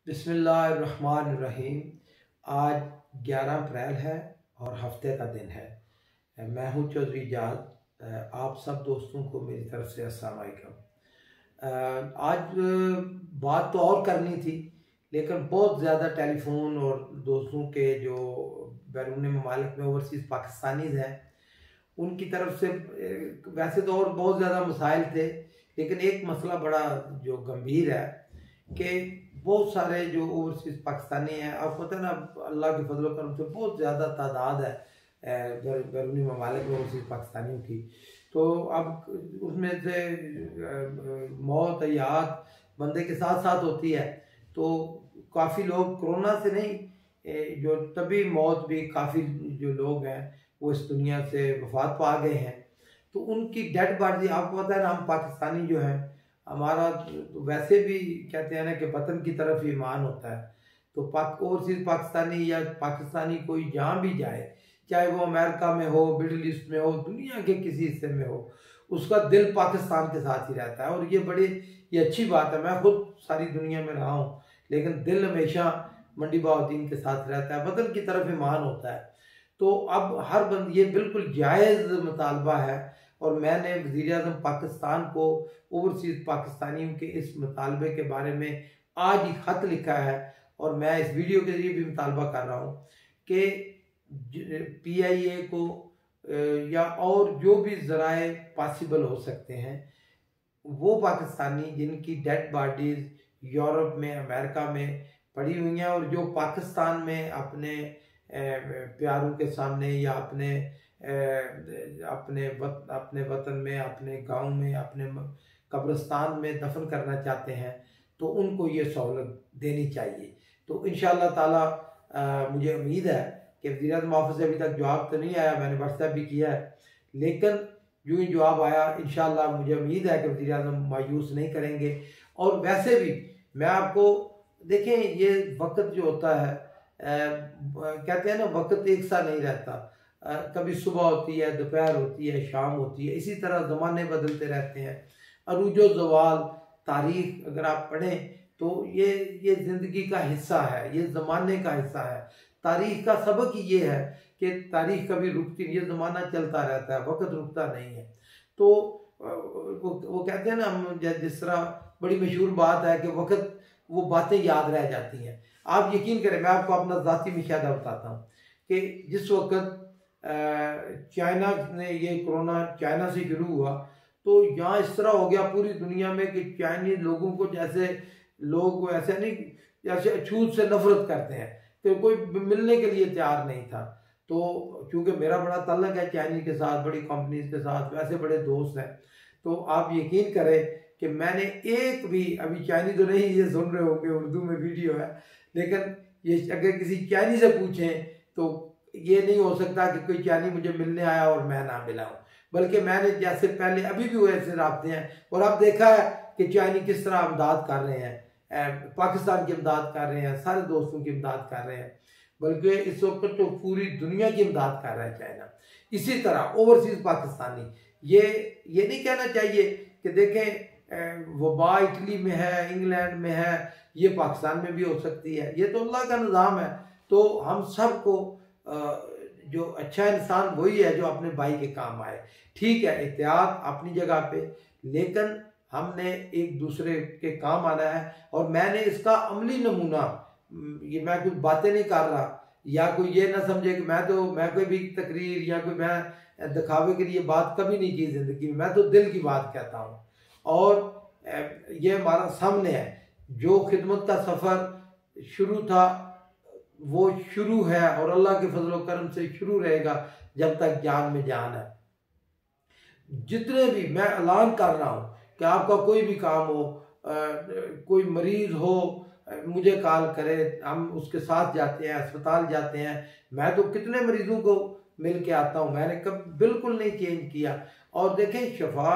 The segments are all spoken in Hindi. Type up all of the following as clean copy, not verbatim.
बिस्मिल्लाहिर्रहमानिर्रहीम। आज 11 अप्रैल है और हफ्ते का दिन है। मैं हूँ चौधरी जाद। आप सब दोस्तों को मेरी तरफ से अस्सलाम वालेकुम। आज बात तो और करनी थी, लेकिन बहुत ज़्यादा टेलीफोन और दोस्तों के जो बैरून ममालिक में ओवरसीज़ पाकिस्तानीज़ हैं उनकी तरफ से वैसे तो और बहुत ज़्यादा मसाइल थे, लेकिन एक मसला बड़ा जो गंभीर है कि बहुत सारे जो ओवरसीज़ पाकिस्तानी हैं, आपको पता है ना, अल्लाह के फजल करम से बहुत ज़्यादा तादाद है बैरूनी ममालिक में ओवरसीज़ पाकिस्तानियों की। तो अब उसमें से मौत हयात बंदे के साथ साथ होती है। तो काफ़ी लोग कोरोना से नहीं, जो तभी मौत भी काफ़ी जो लोग हैं वो इस दुनिया से वफात पा गए हैं। तो उनकी डेड बॉडी, आपको पता है ना, हम पाकिस्तानी जो हैं, हमारा तो वैसे भी कहते हैं ना कि वतन की तरफ ईमान होता है। तो ओवरसीज़ पाकिस्तानी या पाकिस्तानी कोई जहाँ भी जाए, चाहे वो अमेरिका में हो, मिडिल ईस्ट में हो, दुनिया के किसी हिस्से में हो, उसका दिल पाकिस्तान के साथ ही रहता है। और ये अच्छी बात है। मैं खुद सारी दुनिया में रहा हूँ, लेकिन दिल हमेशा मंडी बहाउद्दीन के साथ रहता है, वतन की तरफ ईमान होता है। तो अब हर बंद ये बिल्कुल जायज़ मुतालबा है, और मैंने वज़ीर-ए-आज़म पाकिस्तान को ओवरसीज़ पाकिस्तानियों के इस मुतालबे के बारे में आज ही ख़त लिखा है, और मैं इस वीडियो के ज़रिए भी मुतालबा कर रहा हूँ कि PIA को या और जो भी ज़राए पॉसिबल हो सकते हैं, वो पाकिस्तानी जिनकी डेड बॉडीज़ यूरोप में, अमेरिका में पड़ी हुई हैं, और जो पाकिस्तान में अपने प्यारों के सामने या अपने वतन में, अपने गांव में, अपने कब्रिस्तान में दफन करना चाहते हैं, तो उनको ये सहूलत देनी चाहिए। तो इंशाअल्लाह ताला मुझे उम्मीद है कि वज़ीर-ए-आज़म ऑफिस से अभी तक जवाब तो नहीं आया, मैंने व्हाट्सएप भी किया है, लेकिन यूँ ही जवाब आया, इंशाअल्लाह मुझे उम्मीद है कि वज़ीर-ए-आज़म मायूस नहीं करेंगे। और वैसे भी मैं आपको देखें, ये वक्त जो होता है, कहते हैं ना, वक्त एक सा नहीं रहता। कभी सुबह होती है, दोपहर होती है, शाम होती है, इसी तरह ज़माने बदलते रहते हैं। अरूजो ज़वाल तारीख अगर आप पढ़ें तो ये ज़िंदगी का हिस्सा है, ये ज़माने का हिस्सा है। तारीख का सबक ही ये है कि तारीख कभी रुकती नहीं, ये ज़माना चलता रहता है, वक्त रुकता नहीं है। तो वो कहते हैं ना, हम जिस तरह बड़ी मशहूर बात है कि वक्त वो बातें याद रह जाती हैं। आप यकीन करें, मैं आपको अपना ज़ाती मुशाहिदा बताता हूँ कि जिस वक्त चाइना ने, ये कोरोना चाइना से शुरू हुआ, तो यहाँ इस तरह हो गया पूरी दुनिया में कि चाइनीज लोगों को, जैसे लोग ऐसे नहीं, जैसे अछूत से नफरत करते हैं, तो कोई मिलने के लिए तैयार नहीं था। तो चूँकि मेरा बड़ा ताल्लुक है चाइनीज के साथ, बड़ी कंपनीज के साथ, वैसे बड़े दोस्त हैं, तो आप यकीन करें कि मैंने एक भी, अभी चाइनीज तो नहीं ये सुन रहे होंगे, उर्दू में वीडियो है, लेकिन ये अगर किसी चाइनीज से पूछें तो ये नहीं हो सकता कि कोई चाइनी मुझे मिलने आया और मैं ना मिला हूँ। बल्कि मैंने जैसे पहले, अभी भी वो ऐसे राब्ते हैं, और आप देखा है कि चाइनी किस तरह इमदाद कर रहे हैं, पाकिस्तान की इमदाद कर रहे हैं, सारे दोस्तों की इमदाद कर रहे हैं, बल्कि इस वक्त तो पूरी दुनिया की इमदाद कर रहा है चाइना। इसी तरह ओवरसीज़ पाकिस्तानी, ये नहीं कहना चाहिए कि देखें वबा इटली में है, इंग्लैंड में है, ये पाकिस्तान में भी हो सकती है। ये तो अल्लाह का निज़ाम है। तो हम सब को जो अच्छा इंसान वही है जो अपने भाई के काम आए। ठीक है, एहतियात अपनी जगह पे, लेकिन हमने एक दूसरे के काम आना है। और मैंने इसका अमली नमूना, ये मैं कुछ बातें नहीं कर रहा, या कोई ये ना समझे कि मैं कोई भी तकरीर या कोई मैं दिखावे के लिए बात कभी नहीं की ज़िंदगी में। मैं तो दिल की बात कहता हूँ, और ये हमारा सामने है। जो खिदमत का सफ़र शुरू था वो शुरू है, और अल्लाह के फजल करम से शुरू रहेगा जब तक जान में जान है। जितने भी, मैं ऐलान कर रहा हूँ कि आपका कोई भी काम हो, कोई मरीज हो, मुझे कॉल करे, हम उसके साथ जाते हैं, अस्पताल जाते हैं। मैं तो कितने मरीजों को मिल के आता हूँ, मैंने कब बिल्कुल नहीं चेंज किया। और देखें, शफा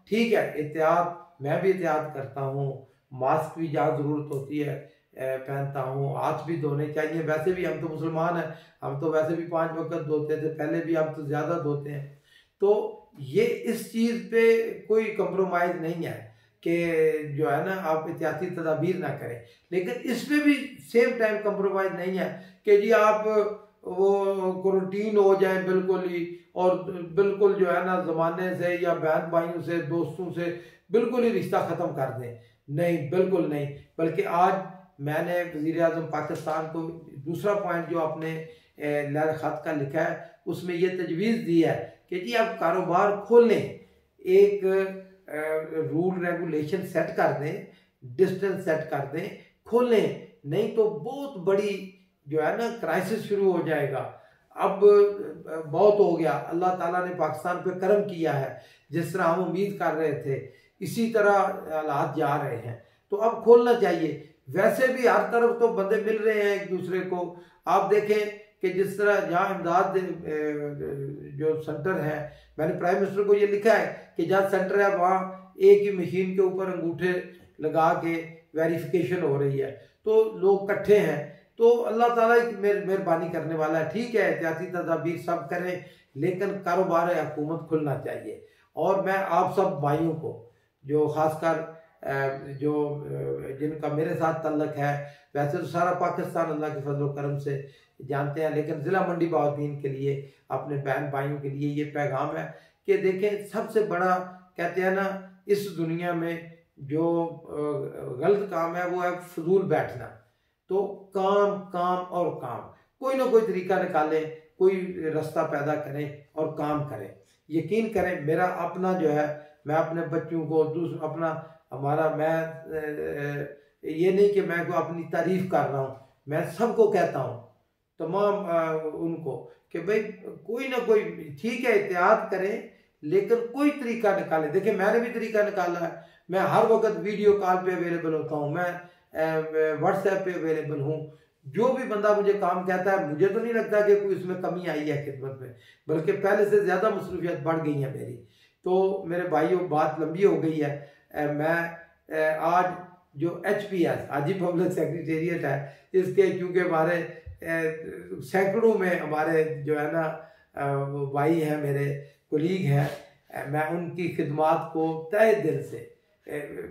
ठीक है, एहतियात मैं भी एहतियात करता हूँ, मास्क भी जहाँ ज़रूरत होती है पहनता हूँ, हाथ भी धोने चाहिए। वैसे भी हम तो मुसलमान हैं, हम तो वैसे भी 5 वक्त धोते थे, पहले भी हम तो ज़्यादा धोते हैं। तो ये इस चीज़ पे कोई कंप्रोमाइज़ नहीं है कि जो है ना आप एहतियाती तदाबीर ना करें, लेकिन इस पे भी सेम टाइम कंप्रोमाइज़ नहीं है कि जी आप वो क्वारंटीन हो जाए बिल्कुल ही, और बिल्कुल जो है ना ज़माने से या बहन भाइयों से दोस्तों से बिल्कुल ही रिश्ता ख़त्म कर दें। नहीं, बिल्कुल नहीं। बल्कि आज मैंने वज़ीर आज़म पाकिस्तान को दूसरा पॉइंट जो आपने लहर ख़त का लिखा है उसमें ये तजवीज़ दी है कि जी आप कारोबार खोल लें, एक रूल रेगुलेशन सेट कर दें, डिस्टेंस सेट कर दें, खोलें, नहीं तो बहुत बड़ी जो है ना क्राइसिस शुरू हो जाएगा। अब बहुत हो गया, अल्लाह ताला ने पाकिस्तान पे करम किया है, जिस तरह हम उम्मीद कर रहे थे इसी तरह हालात जा रहे हैं, तो अब खोलना चाहिए। वैसे भी हर तरफ तो बंदे मिल रहे हैं एक दूसरे को। आप देखें कि जिस तरह जहाँ इमदाद जो सेंटर है, मैंने प्राइम मिनिस्टर को ये लिखा है कि जहाँ सेंटर है वहाँ एक ही मशीन के ऊपर अंगूठे लगा के वेरिफिकेशन हो रही है, तो लोग इकट्ठे हैं। तो अल्लाह ताला मेहरबानी करने वाला है। ठीक है, एहतियाती तदाबीर सब करें, लेकिन कारोबार हुकूमत खुलना चाहिए। और मैं आप सब भाइयों को जो खासकर जो जिनका मेरे साथ तल्लक है, वैसे तो सारा पाकिस्तान अल्लाह के फजल करम से जानते हैं, लेकिन ज़िला मंडी बहाउद्दीन के लिए, अपने बहन भाइयों के लिए ये पैगाम है कि देखें, सबसे बड़ा कहते हैं ना इस दुनिया में जो गलत काम है वो है फजूल बैठना। तो काम काम और काम, कोई ना कोई तरीका निकालें, कोई रास्ता पैदा करें और काम करें। यकीन करें, मेरा अपना जो है, मैं अपने बच्चों को अपना हमारा मैं ये नहीं कि मैं को अपनी तारीफ कर रहा हूँ, मैं सबको कहता हूँ, तमाम उनको, कि भाई कोई ना कोई, ठीक है एहतियात करें, लेकिन कोई तरीका निकालें। देखिए मैंने भी तरीका निकाला है, मैं हर वक्त वीडियो कॉल पे अवेलेबल होता हूँ, मैं व्हाट्सएप पे अवेलेबल हूँ। जो भी बंदा मुझे काम कहता है, मुझे तो नहीं लगता कि कोई इसमें कमी आई है खिदमत में, बल्कि पहले से ज़्यादा मसरूफियत बढ़ गई है मेरी। तो मेरे भाइयों, बात लंबी हो गई है। मैं आज जो HPS हाजी पब्लिक सेक्रेटेरिएट है, इसके क्योंकि हमारे सैकड़ों में हमारे जो है ना भाई हैं, मेरे कुलीग हैं, मैं उनकी खिदमात को तहे दिल से,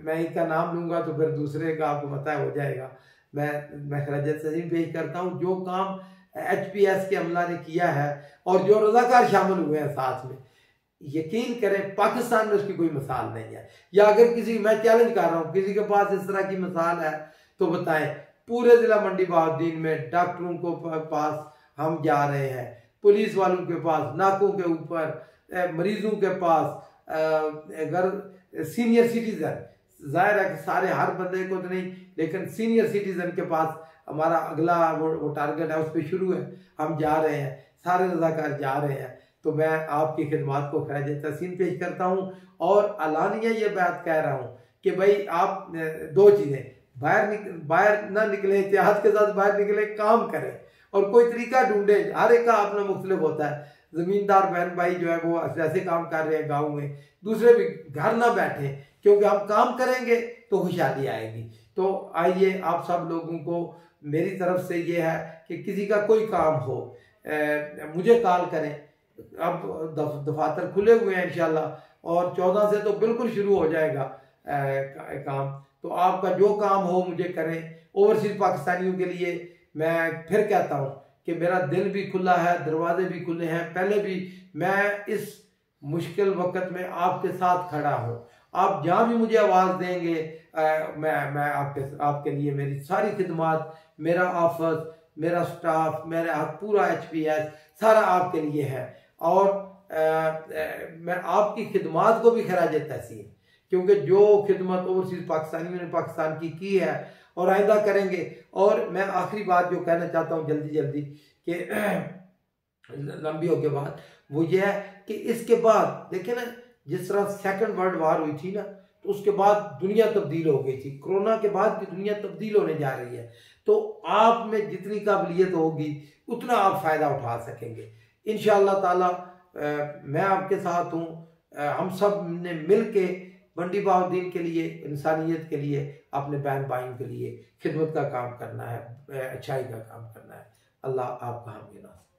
मैं इनका नाम लूँगा तो फिर दूसरे का आपको पता हो जाएगा, मैं खराज तज़ीम पेश करता हूँ। जो काम HPS के अमला ने किया है और जो रज़ाकार शामिल हुए हैं साथ में, यकीन करें पाकिस्तान में उसकी कोई मिसाल नहीं है। या अगर किसी, मैं चैलेंज कर रहा हूँ, किसी के पास इस तरह की मिसाल है तो बताएं। पूरे ज़िला मंडी बहाउद्दीन में डॉक्टरों को पास हम जा रहे हैं, पुलिस वालों के पास, नाकों के ऊपर, मरीजों के पास, अगर सीनियर सिटीजन, जाहिर है कि सारे हर बंदे को तो नहीं, लेकिन सीनियर सिटीजन के पास हमारा अगला वो टारगेट है, उस पर शुरू है, हम जा रहे हैं, सारे रज़ाकार जा रहे हैं। तो मैं आपकी खिदमत को खराज तहसीन पेश करता हूँ और अलानिया ये बात कह रहा हूँ कि भाई आप दो चीज़ें, बाहर ना निकले, एहतियात के साथ बाहर निकले, काम करें और कोई तरीका ढूंढे। हर एक का अपना मुख्तलिफ होता है। ज़मींदार बहन भाई जो है वो ऐसे काम कर रहे हैं गाँव में, दूसरे भी घर ना बैठे, क्योंकि हम काम करेंगे तो खुशहाली आएगी। तो आइए, आप सब लोगों को मेरी तरफ से ये है कि किसी का कोई काम हो, मुझे कॉल करें। अब दफातर खुले हुए हैं इंशाल्लाह, और 14 से तो बिल्कुल शुरू हो जाएगा काम। तो आपका जो काम हो मुझे करें। ओवरसीज पाकिस्तानियों के लिए मैं फिर कहता हूँ कि मेरा दिल भी खुला है, दरवाजे भी खुले हैं। पहले भी मैं इस मुश्किल वक्त में आपके साथ खड़ा हूँ। आप जहाँ भी मुझे आवाज़ देंगे, मैं आपके लिए मेरी सारी खिदमत, मेरा ऑफिस, मेरा स्टाफ, मेरा पूरा HPS सारा आपके लिए है। और मैं आपकी खिदमत को भी खराज तहसीन, क्योंकि जो खिदमत ओवरसीज पाकिस्तानियों ने पाकिस्तान की है और आइंदा करेंगे। और मैं आखिरी बात जो कहना चाहता हूँ जल्दी कि लंबियों के बाद, वो ये है कि इसके बाद देखें ना, जिस तरह सेकंड वर्ल्ड वार हुई थी ना, तो उसके बाद दुनिया तब्दील हो गई थी। कोरोना के बाद की दुनिया तब्दील होने जा रही है। तो आप में जितनी काबिलियत होगी उतना आप फ़ायदा उठा सकेंगे इंशाअल्लाह ताला। मैं आपके साथ हूँ। हम सब ने मिल के मंडी बहाउद्दीन के लिए, इंसानियत के लिए, अपने बहन भाइयों के लिए खिदमत का काम करना है, अच्छाई का काम करना है। अल्लाह आपका हामी नासिर।